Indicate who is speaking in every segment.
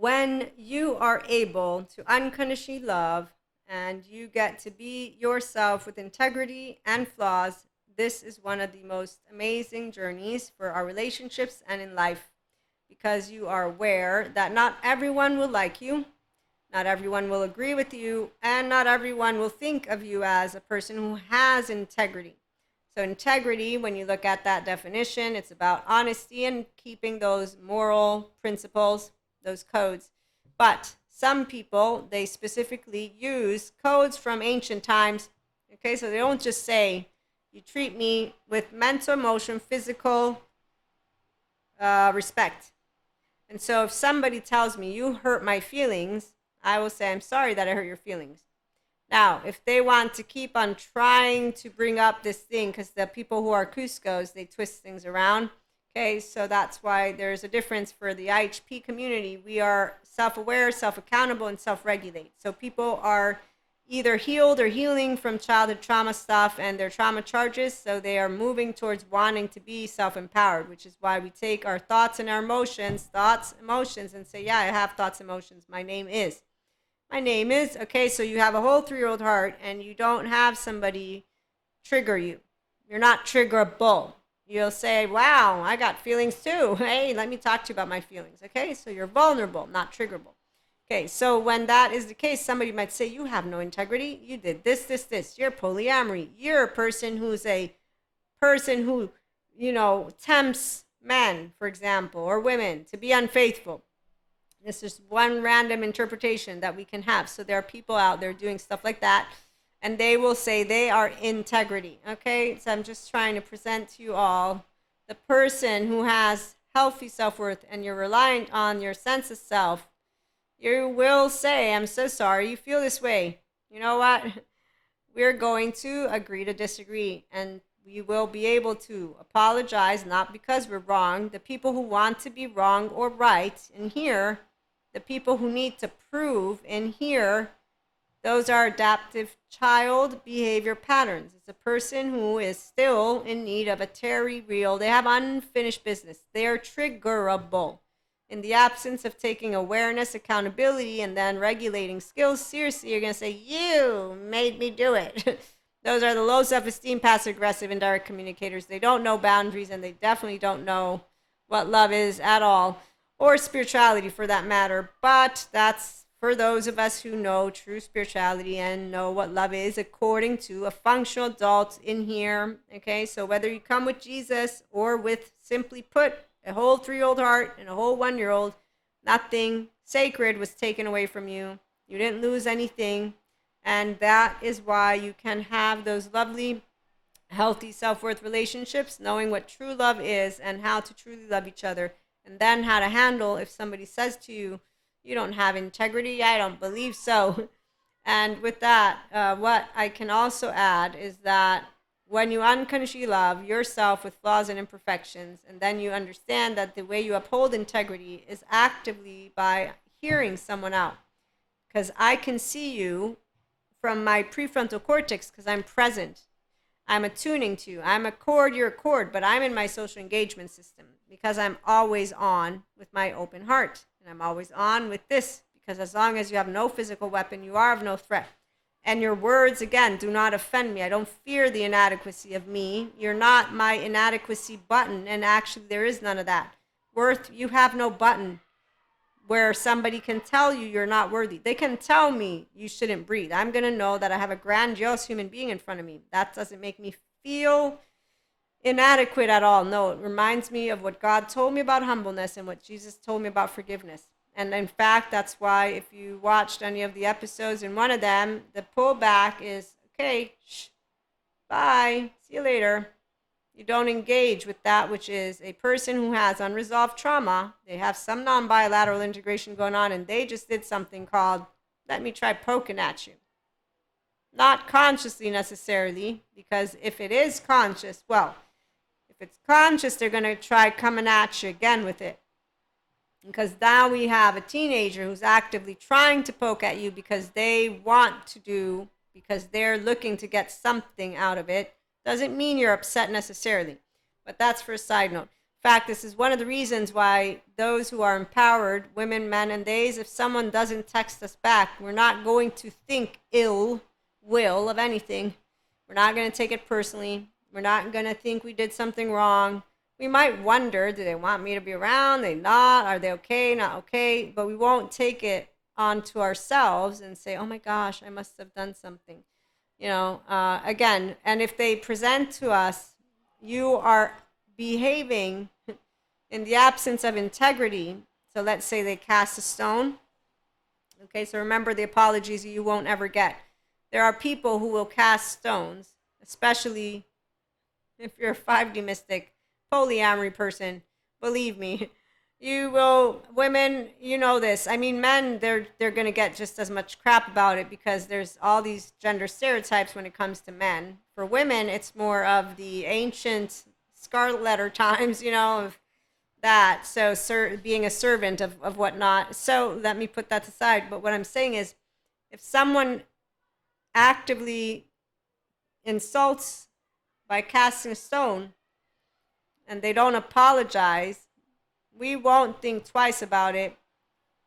Speaker 1: when you are able to unconditionally love and you get to be yourself with integrity and flaws, this is one of the most amazing journeys for our relationships and in life because you are aware that not everyone will like you, not everyone will agree with you, and not everyone will think of you as a person who has integrity. So, integrity, when you look at that definition, it's about honesty and keeping those moral principles, those codes. But some people, they specifically use codes from ancient times. Okay, so they don't just say, you treat me with mental, emotion, physical respect. And so if somebody tells me you hurt my feelings, I will say, I'm sorry that I hurt your feelings. Now, if they want to keep on trying to bring up this thing, because the people who are Cuscos, they twist things around. Okay, so that's why there's a difference for the IHP community. We are self-aware, self-accountable, and self-regulate. So people are either healed or healing from childhood trauma stuff and their trauma charges. So they are moving towards wanting to be self-empowered, which is why we take our thoughts and our emotions, and say, yeah, I have thoughts, emotions. My name is. Okay, so you have a whole 3-year-old heart and you don't have somebody trigger you. You're not triggerable. You'll say, wow, I got feelings too. Hey, let me talk to you about my feelings. Okay, so you're vulnerable, not triggerable. Okay, so when that is the case, somebody might say, you have no integrity. You did this. You're polyamory. You're a person who, tempts men, for example, or women to be unfaithful. This is one random interpretation that we can have. So there are people out there doing stuff like that, and they will say they are integrity. Okay, so I'm just trying to present to you all the person who has healthy self-worth and you're reliant on your sense of self. You will say, I'm so sorry you feel this way. You know what? We're going to agree to disagree, and we will be able to apologize, not because we're wrong. The people who want to be wrong or right in here, the people who need to prove in here, those are adaptive child behavior patterns. It's a person who is still in need of a Terry real. They have unfinished business. They are triggerable. In the absence of taking awareness, accountability, and then regulating skills seriously, you're going to say, you made me do it. Those are the low self-esteem, passive-aggressive, indirect communicators. They don't know boundaries, and they definitely don't know what love is at all, or spirituality for that matter. But that's for those of us who know true spirituality and know what love is according to a functional adult in here. Okay, so whether you come with Jesus or with, simply put, a whole 3-year-old heart and a whole 1-year-old, nothing sacred was taken away from you. You didn't lose anything. And that is why you can have those lovely, healthy self-worth relationships, knowing what true love is and how to truly love each other. And then how to handle if somebody says to you, you don't have integrity. I don't believe so. And with that, what I can also add is that when you unconditionally love yourself with flaws and imperfections, and then you understand that the way you uphold integrity is actively by hearing someone out. Because I can see you from my prefrontal cortex because I'm present. I'm attuning to you. I'm a cord, you're a cord, but I'm in my social engagement system because I'm always on with my open heart. And I'm always on with this because as long as you have no physical weapon, you are of no threat. And your words, again, do not offend me. I don't fear the inadequacy of me. You're not my inadequacy button. And actually, there is none of that. Worth, you have no button where somebody can tell you you're not worthy. They can tell me you shouldn't breathe. I'm going to know that I have a grandiose human being in front of me. That doesn't make me feel inadequate at all. No, it reminds me of what God told me about humbleness and what Jesus told me about forgiveness. And in fact, that's why if you watched any of the episodes, in one of them, the pullback is, okay, bye, see you later. You don't engage with that which is a person who has unresolved trauma. They have some non-bilateral integration going on, and they just did something called, let me try poking at you. Not consciously necessarily, because if it is conscious, well, if it's conscious, they're going to try coming at you again with it. Because now we have a teenager who's actively trying to poke at you because they want to because they're looking to get something out of it. Doesn't mean you're upset necessarily, but that's for a side note. fact, this is one of the reasons why those who are empowered, women, men, and theys, if someone doesn't text us back, we're not going to think ill will of anything. We're not going to take it personally. We're not going to think we did something wrong. We might wonder, do they want me to be around? They not? Are they okay? Not okay? But we won't take it onto ourselves and say, oh my gosh, I must have done something. Again, and if they present to us, you are behaving in the absence of integrity. So let's say they cast a stone. Okay, so remember the apologies you won't ever get. There are people who will cast stones, especially if you're a 5D mystic, polyamory person. Believe me, you will, women, you know this. I mean, men, they're going to get just as much crap about it because there's all these gender stereotypes when it comes to men. For women, it's more of the ancient scarlet letter times, of that. So being a servant of whatnot. So let me put that aside. But what I'm saying is, if someone actively insults by casting a stone and they don't apologize, we won't think twice about it.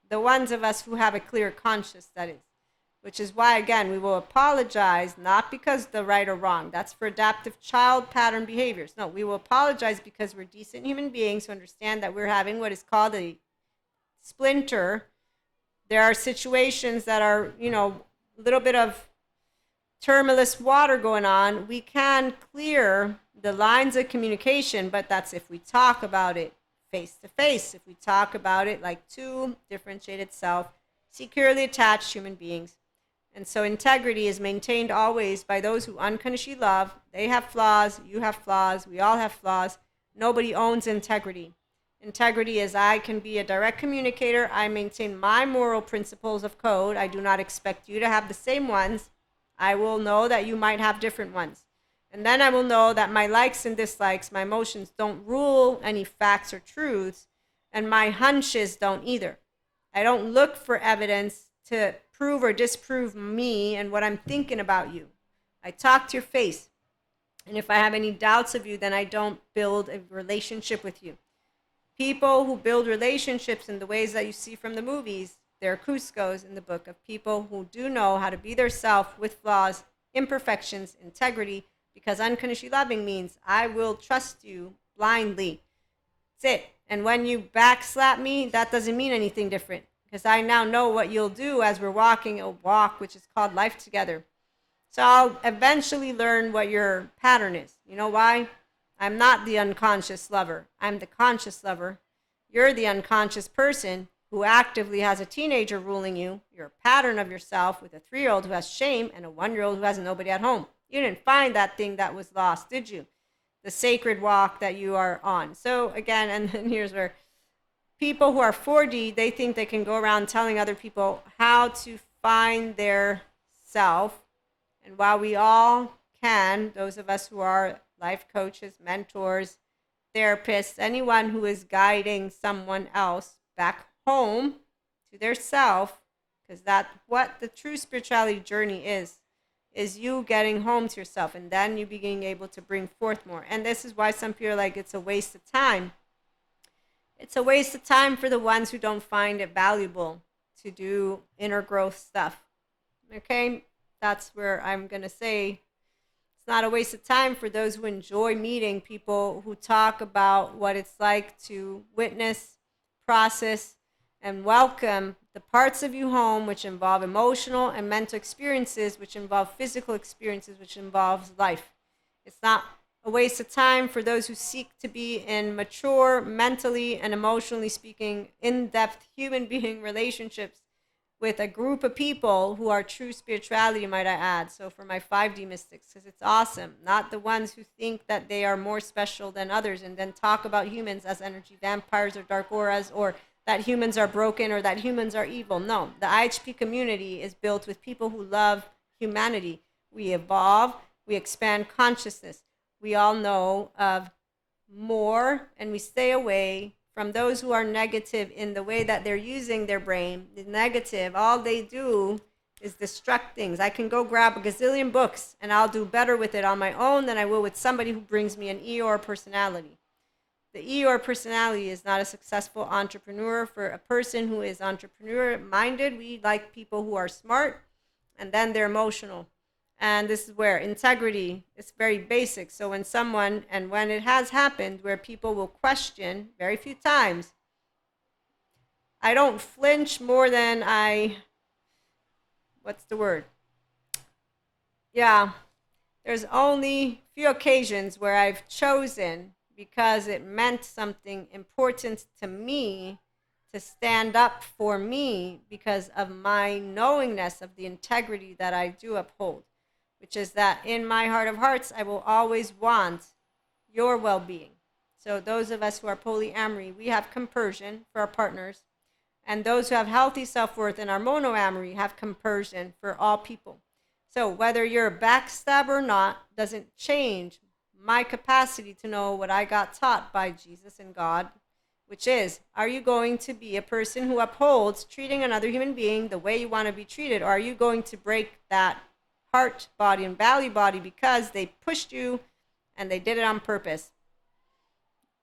Speaker 1: The ones of us who have a clear conscience, that is. Which is why, again, we will apologize, not because they're right or wrong. That's for adaptive child pattern behaviors. No, we will apologize because we're decent human beings who understand that we're having what is called a splinter. There are situations that are, a little bit of tumultuous water going on. We can clear the lines of communication, but that's if we talk about it face to face, if we talk about it like two differentiated self, securely attached human beings. And so integrity is maintained always by those who unconditionally love. They have flaws, you have flaws, we all have flaws. Nobody owns integrity. Integrity is I can be a direct communicator. I maintain my moral principles of code. I do not expect you to have the same ones. I will know that you might have different ones. And then I will know that my likes and dislikes, my emotions don't rule any facts or truths, and my hunches don't either. I don't look for evidence to prove or disprove me and what I'm thinking about you. I talk to your face. And if I have any doubts of you, then I don't build a relationship with you. People who build relationships in the ways that you see from the movies, they're Cuscos in the book of people who do know how to be their self with flaws, imperfections, integrity, because unconditionally loving means I will trust you blindly. That's it. And when you backslap me, that doesn't mean anything different, because I now know what you'll do as we're walking a walk, which is called life together. So I'll eventually learn what your pattern is. You know why? I'm not the unconscious lover. I'm the conscious lover. You're the unconscious person who actively has a teenager ruling you. You're a pattern of yourself with a 3-year-old who has shame and a 1-year-old who has nobody at home. You didn't find that thing that was lost, did you? The sacred walk that you are on. So again, and then here's where people who are 4D, they think they can go around telling other people how to find their self. And while we all can, those of us who are life coaches, mentors, therapists, anyone who is guiding someone else back home to their self, because that's what the true spirituality journey is you getting home to yourself, and then you being able to bring forth more. And this is why some people are like, it's a waste of time. It's a waste of time for the ones who don't find it valuable to do inner growth stuff. Okay? That's where I'm going to say it's not a waste of time for those who enjoy meeting people who talk about what it's like to witness, process, and welcome the parts of you home which involve emotional and mental experiences, which involve physical experiences, which involves life. It's not a waste of time for those who seek to be in mature, mentally and emotionally speaking, in-depth human being relationships with a group of people who are true spirituality, might I add. So for my 5D mystics, because it's awesome. Not the ones who think that they are more special than others and then talk about humans as energy vampires or dark auras, or that humans are broken or that humans are evil. No, the IHP community is built with people who love humanity. We evolve, we expand consciousness. We all know of more, and we stay away from those who are negative in the way that they're using their brain. The negative, all they do is destruct things. I can go grab a gazillion books and I'll do better with it on my own than I will with somebody who brings me an Eeyore personality. The Eeyore personality is not a successful entrepreneur. For a person who is entrepreneur minded, we like people who are smart and then they're emotional. And this is where integrity is very basic. So when someone, and when it has happened, where people will question very few times, I don't flinch more than what's the word? Yeah, there's only few occasions where I've chosen, because it meant something important to me, to stand up for me because of my knowingness of the integrity that I do uphold, which is that in my heart of hearts, I will always want your well-being. So those of us who are polyamory, we have compersion for our partners. And those who have healthy self-worth and are monoamory have compersion for all people. So whether you're a backstabber or not doesn't change my capacity to know what I got taught by Jesus and God, which is, are you going to be a person who upholds treating another human being the way you want to be treated? Or are you going to break that heart body and belly body because they pushed you and they did it on purpose?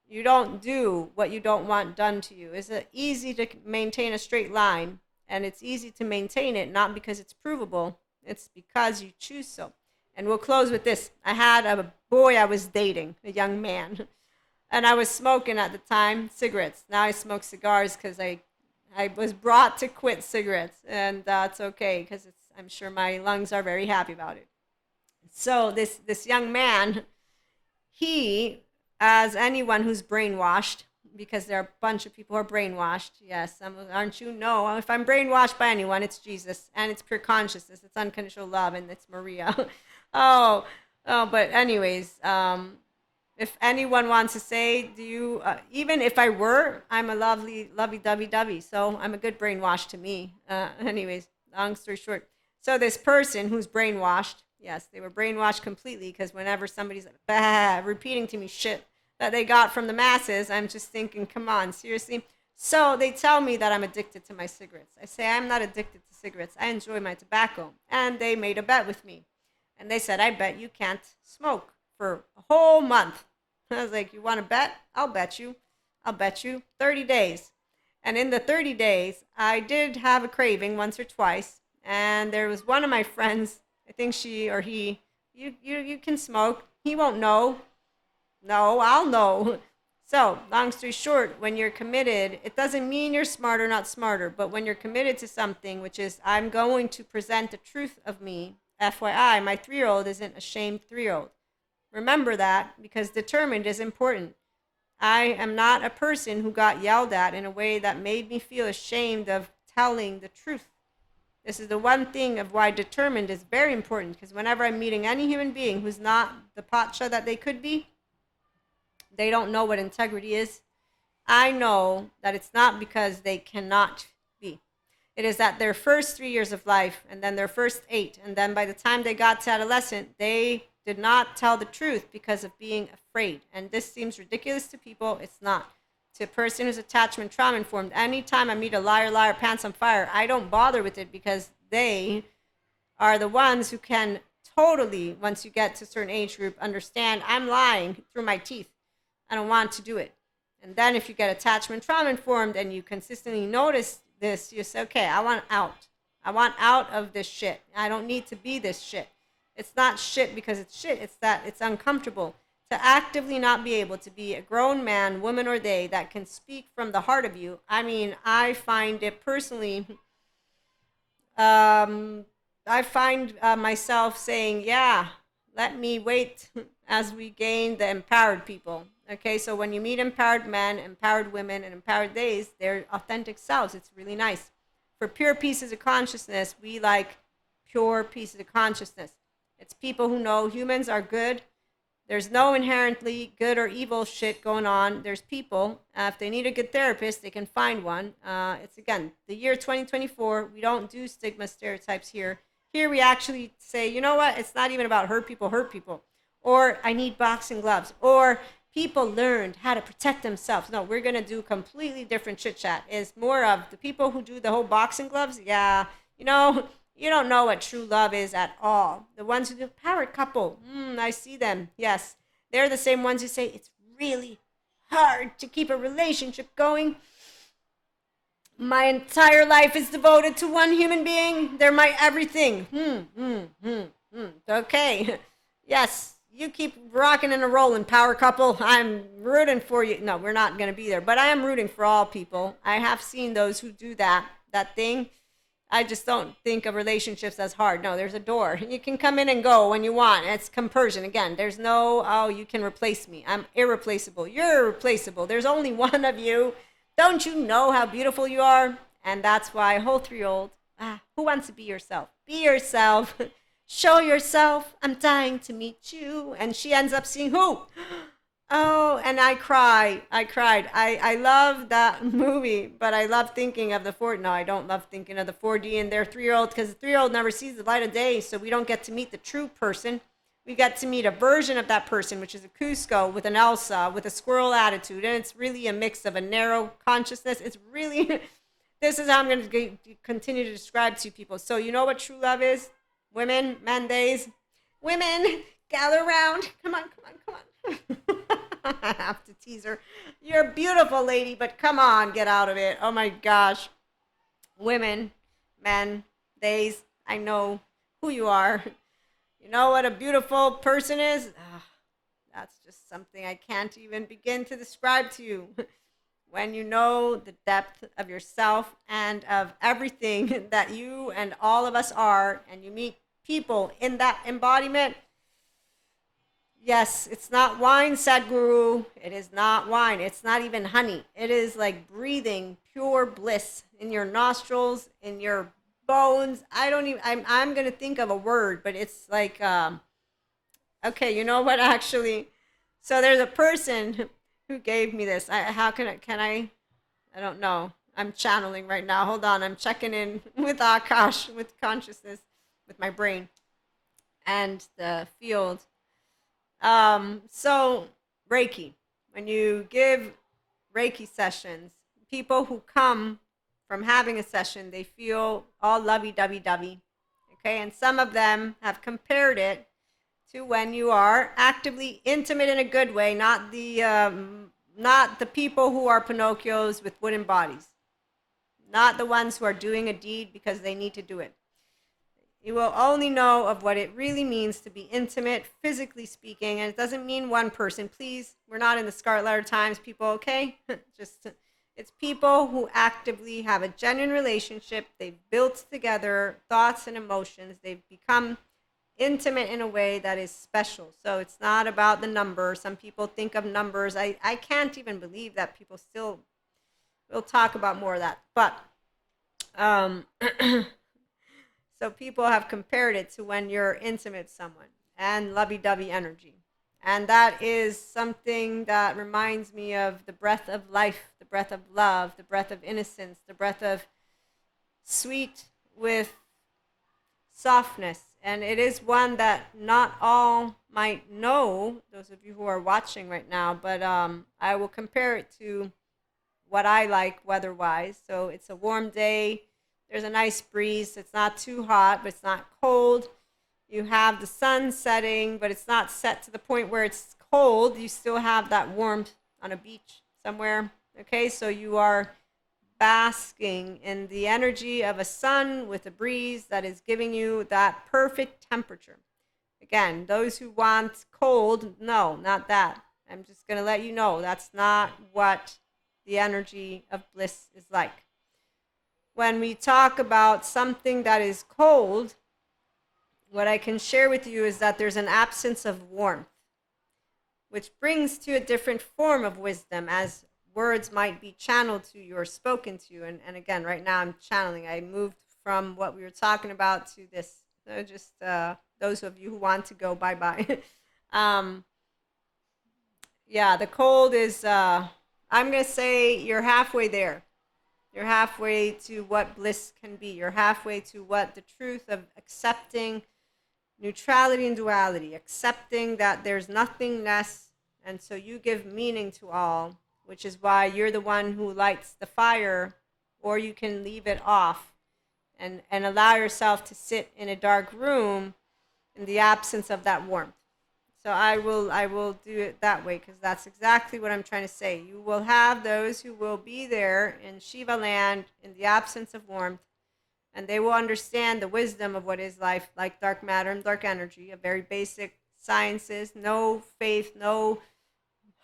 Speaker 1: You don't do what you don't want done to you. It's easy to maintain a straight line, and it's easy to maintain it not because it's provable, it's because you choose so. And we'll close with this. I had a boy I was dating, a young man, and I was smoking at the time cigarettes. Now I smoke cigars because I was brought to quit cigarettes, and that's okay because I'm sure my lungs are very happy about it. So this young man, he, as anyone who's brainwashed, because there are a bunch of people who are brainwashed. Yes, aren't you? No, if I'm brainwashed by anyone, it's Jesus, and it's pure consciousness, it's unconditional love, and it's Maria. oh, but anyways, if anyone wants to say, do you, even if I were, I'm a lovey-dovey-dovey, so I'm a good brainwash to me. Anyways, long story short. So this person who's brainwashed, yes, they were brainwashed completely, because whenever somebody's repeating to me shit that they got from the masses, I'm just thinking, come on, seriously? So they tell me that I'm addicted to my cigarettes. I say, I'm not addicted to cigarettes. I enjoy my tobacco. And they made a bet with me. And they said, I bet you can't smoke for a whole month. I was like, you want to bet? I'll bet you. I'll bet you 30 days. And in the 30 days, I did have a craving once or twice. And there was one of my friends, I think she or he, you can smoke. He won't know. No, I'll know. So, long story short, when you're committed, it doesn't mean you're smart or not smarter, but when you're committed to something, which is, I'm going to present the truth of me, FYI, my 3-year-old isn't a shamed 3-year-old. Remember that, because determined is important. I am not a person who got yelled at in a way that made me feel ashamed of telling the truth. This is the one thing of why determined is very important, because whenever I'm meeting any human being who's not the pacha that they could be, they don't know what integrity is. I know that it's not because they cannot be. It is that their first 3 years of life, and then their first 8, and then by the time they got to adolescent, they did not tell the truth because of being afraid. And this seems ridiculous to people. It's not. To a person who's attachment trauma informed, anytime I meet a liar, pants on fire, I don't bother with it, because they are the ones who can totally, once you get to a certain age group, understand I'm lying through my teeth. I don't want to do it. And then if you get attachment trauma informed and you consistently notice this, you say, okay, I want out. I want out of this shit. I don't need to be this shit. It's not shit because it's shit. It's that it's uncomfortable to actively not be able to be a grown man, woman, or they that can speak from the heart of you. I mean, I find it personally, I find myself saying, yeah, let me wait as we gain the empowered people. Okay, so when you meet empowered men, empowered women, and empowered theys, their authentic selves, it's really nice. For pure pieces of consciousness, we like pure pieces of consciousness. It's people who know humans are good. There's no inherently good or evil shit going on. There's people. If they need a good therapist, they can find one. It's, again, the year 2024. We don't do stigma stereotypes here. Here we actually say, you know what? It's not even about hurt people. Or I need boxing gloves. Or people learned how to protect themselves. No, we're going to do completely different chit chat. It's more of the people who do the whole boxing gloves. Yeah, you know, you don't know what true love is at all. The ones who do power couple, I see them. Yes, they're the same ones who say it's really hard to keep a relationship going. My entire life is devoted to one human being. They're my everything. Okay. Yes, you keep rocking and rolling, power couple. I'm rooting for you. No, we're not going to be there, but I am rooting for all people. I have seen those who do that thing. I just don't think of relationships as hard. No, there's a door. You can come in and go when you want. It's compersion. Again, there's no, oh, you can replace me. I'm irreplaceable. You're irreplaceable. There's only one of you. Don't you know how beautiful you are? And that's why, whole 3-year-old, who wants to be yourself? Be yourself. Show yourself. I'm dying to meet you. And she ends up seeing who? Oh, and I cried. I love that movie, but I love thinking of the 4. No, I don't love thinking of the 4D and their 3-year-old, because the 3-year-old never sees the light of day, so we don't get to meet the true person. We get to meet a version of that person, which is a Cusco with an Elsa, with a squirrel attitude, and it's really a mix of a narrow consciousness. It's really, this is how I'm going to continue to describe to people. So you know what true love is? Women, men days. Women, gather around. Come on. I have to tease her. You're a beautiful lady, but come on, get out of it. Oh my gosh. Women, men, days, I know who you are. You know what a beautiful person is? That's just something I can't even begin to describe to you. When you know the depth of yourself and of everything that you and all of us are, and you meet people in that embodiment. Yes, it's not wine, Sadhguru. It is not wine. It's not even honey. It is like breathing pure bliss in your nostrils, in your bones. I'm going to think of a word, but it's like, okay, you know what, actually? So there's a person who gave me this. I don't know. I'm channeling right now. Hold on. I'm checking in with Akash, with consciousness, with my brain and the field. So Reiki, when you give Reiki sessions, people who come from having a session, they feel all lovey-dovey-dovey. Okay. And some of them have compared it to when you are actively intimate in a good way, not the people who are Pinocchios with wooden bodies, not the ones who are doing a deed because they need to do it. You will only know of what it really means to be intimate, physically speaking, and it doesn't mean one person. Please, we're not in the Scarlet Letter times, people, okay? It's people who actively have a genuine relationship. They've built together thoughts and emotions. They've become intimate in a way that is special. So it's not about the number. Some people think of numbers. I can't even believe that people still will talk about more of that. But so people have compared it to when you're intimate with someone and lovey-dovey energy. And that is something that reminds me of the breath of life, the breath of love, the breath of innocence, the breath of sweet with softness. And it is one that not all might know, those of you who are watching right now, but I will compare it to what I like weather-wise. So it's a warm day. There's a nice breeze. It's not too hot, but it's not cold. You have the sun setting, but it's not set to the point where it's cold. You still have that warmth on a beach somewhere. Okay, so you are basking in the energy of a sun with a breeze that is giving you that perfect temperature. Again, those who want cold, no, not that. I'm just going to let you know that's not what the energy of bliss is like. When we talk about something that is cold, what I can share with you is that there's an absence of warmth, which brings to a different form of wisdom as words might be channeled to you or spoken to you. And again, right now I'm channeling. I moved from what we were talking about to this. So just those of you who want to go, bye-bye. Yeah, the cold is, I'm going to say you're halfway there. You're halfway to what bliss can be. You're halfway to what the truth of accepting neutrality and duality, accepting that there's nothingness, and so you give meaning to all, which is why you're the one who lights the fire, or you can leave it off and allow yourself to sit in a dark room in the absence of that warmth. So I will do it that way because that's exactly what I'm trying to say. You will have those who will be there in Shiva land in the absence of warmth, and they will understand the wisdom of what is life, like dark matter and dark energy, a very basic sciences, no faith, no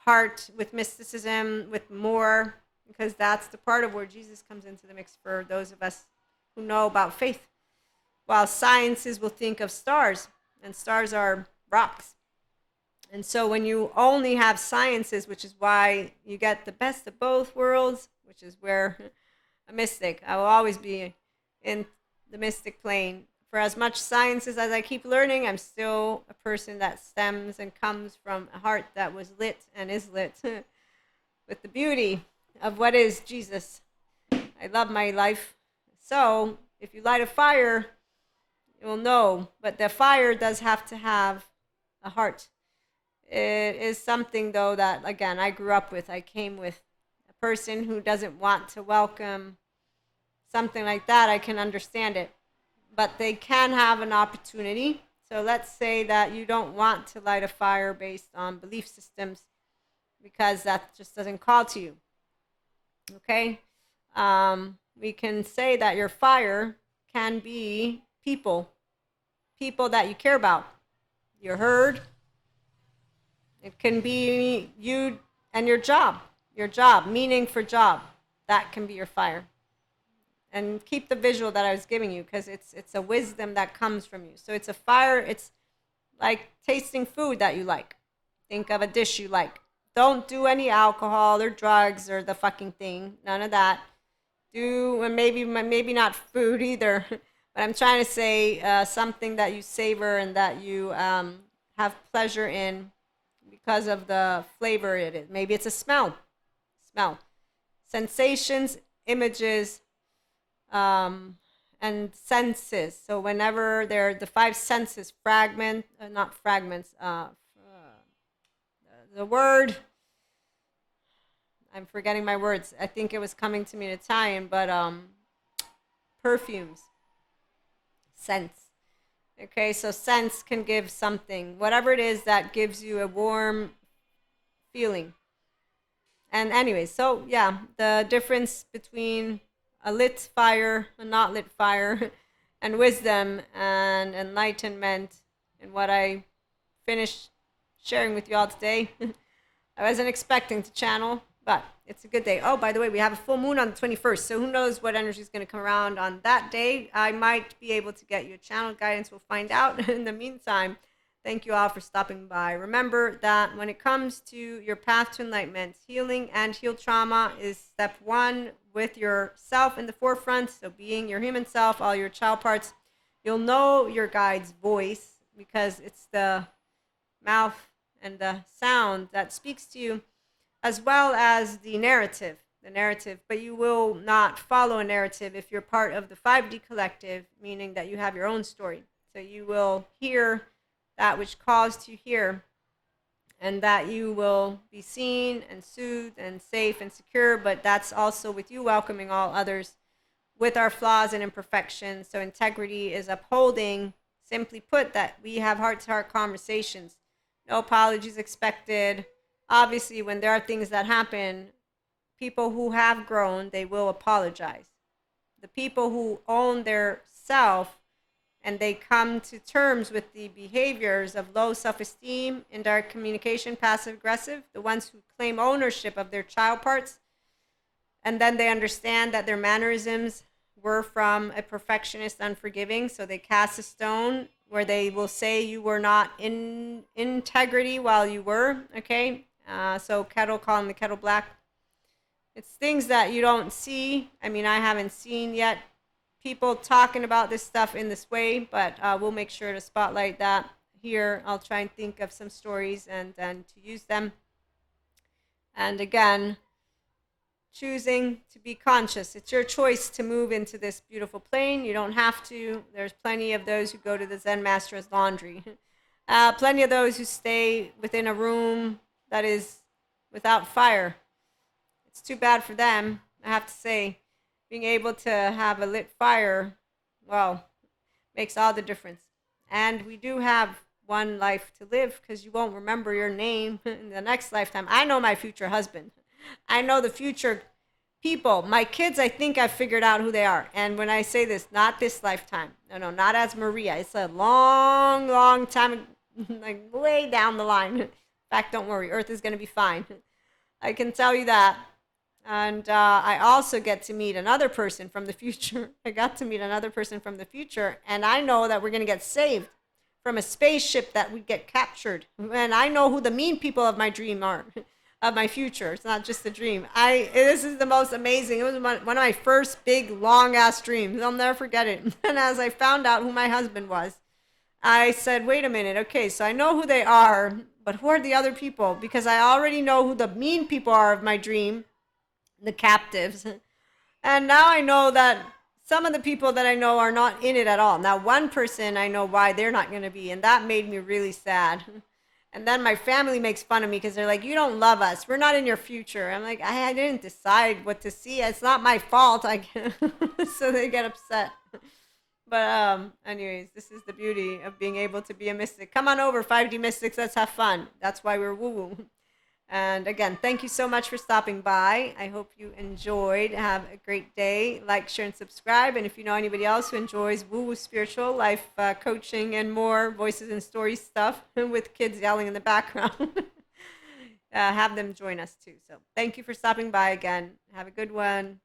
Speaker 1: heart with mysticism, with more, because that's the part of where Jesus comes into the mix for those of us who know about faith. While sciences will think of stars, and stars are rocks. And so when you only have sciences, which is why you get the best of both worlds, which is where a mystic, I will always be in the mystic plane. For as much sciences as I keep learning, I'm still a person that stems and comes from a heart that was lit and is lit with the beauty of what is Jesus. I love my life. So if you light a fire, you will know. But the fire does have to have a heart. It is something, though, that, again, I grew up with. I came with a person who doesn't want to welcome something like that. I can understand it. But they can have an opportunity. So let's say that you don't want to light a fire based on belief systems because that just doesn't call to you. Okay? We can say that your fire can be people that you care about, your herd. It can be you and your job, meaning for job. That can be your fire. And keep the visual that I was giving you because it's a wisdom that comes from you. So it's a fire. It's like tasting food that you like. Think of a dish you like. Don't do any alcohol or drugs or the fucking thing. None of that. And maybe not food either. But I'm trying to say something that you savor and that you have pleasure in because of the flavor it is. Maybe it's a smell. Sensations, images, and senses. So whenever they're the five senses, not fragments, the word, I'm forgetting my words. I think it was coming to me in Italian, but perfumes, scents. Okay, so sense can give something, whatever it is that gives you a warm feeling. And anyway, so yeah, the difference between a lit fire, a not lit fire, and wisdom and enlightenment, and what I finished sharing with you all today. I wasn't expecting to channel, but it's a good day. Oh, by the way, we have a full moon on the 21st, so who knows what energy is going to come around on that day. I might be able to get you a channel guidance. We'll find out. In the meantime, thank you all for stopping by. Remember that when it comes to your path to enlightenment, healing and heal trauma is step one, with yourself in the forefront. So being your human self, all your child parts, you'll know your guide's voice because it's the mouth and the sound that speaks to you, as well as the narrative. But you will not follow a narrative if you're part of the 5D collective, meaning that you have your own story. So you will hear that which calls to hear, and that you will be seen and soothed and safe and secure, but that's also with you welcoming all others with our flaws and imperfections. So integrity is upholding, simply put, that we have heart-to-heart conversations. No apologies expected. Obviously, when there are things that happen, people who have grown, they will apologize. The people who own their self and they come to terms with the behaviors of low self-esteem, indirect communication, passive-aggressive, the ones who claim ownership of their child parts, and then they understand that their mannerisms were from a perfectionist, unforgiving, so they cast a stone where they will say you were not in integrity while you were, okay? So kettle, calling the kettle black. It's things that you don't see. I mean, I haven't seen yet people talking about this stuff in this way, but we'll make sure to spotlight that here. I'll try and think of some stories and to use them. And again, choosing to be conscious. It's your choice to move into this beautiful plane. You don't have to. There's plenty of those who go to the Zen master as laundry. Plenty of those who stay within a room that is without fire. It's too bad for them, I have to say. Being able to have a lit fire, well, makes all the difference. And we do have one life to live because you won't remember your name in the next lifetime. I know my future husband. I know the future people. My kids, I think I've figured out who they are. And when I say this, not this lifetime. No, not as Maria. It's a long, long time, like way down the line. In fact, don't worry. Earth is going to be fine. I can tell you that. And I also get to meet another person from the future. I got to meet another person from the future. And I know that we're going to get saved from a spaceship that we get captured. And I know who the mean people of my dream are, of my future. It's not just a dream. This is the most amazing. It was one of my first big, long-ass dreams. I'll never forget it. And as I found out who my husband was, I said, wait a minute. Okay, so I know who they are, but who are the other people? Because I already know who the mean people are of my dream, the captives. And now I know that some of the people that I know are not in it at all. Now, one person, I know why they're not going to be, and that made me really sad. And then my family makes fun of me because they're like, you don't love us. We're not in your future. I'm like, I didn't decide what to see. It's not my fault. So they get upset. But anyways, this is the beauty of being able to be a mystic. Come on over, 5D mystics. Let's have fun. That's why we're woo-woo. And again, thank you so much for stopping by. I hope you enjoyed. Have a great day. Like, share, and subscribe. And if you know anybody else who enjoys woo-woo spiritual life coaching and more voices and stories stuff with kids yelling in the background, have them join us too. So thank you for stopping by again. Have a good one.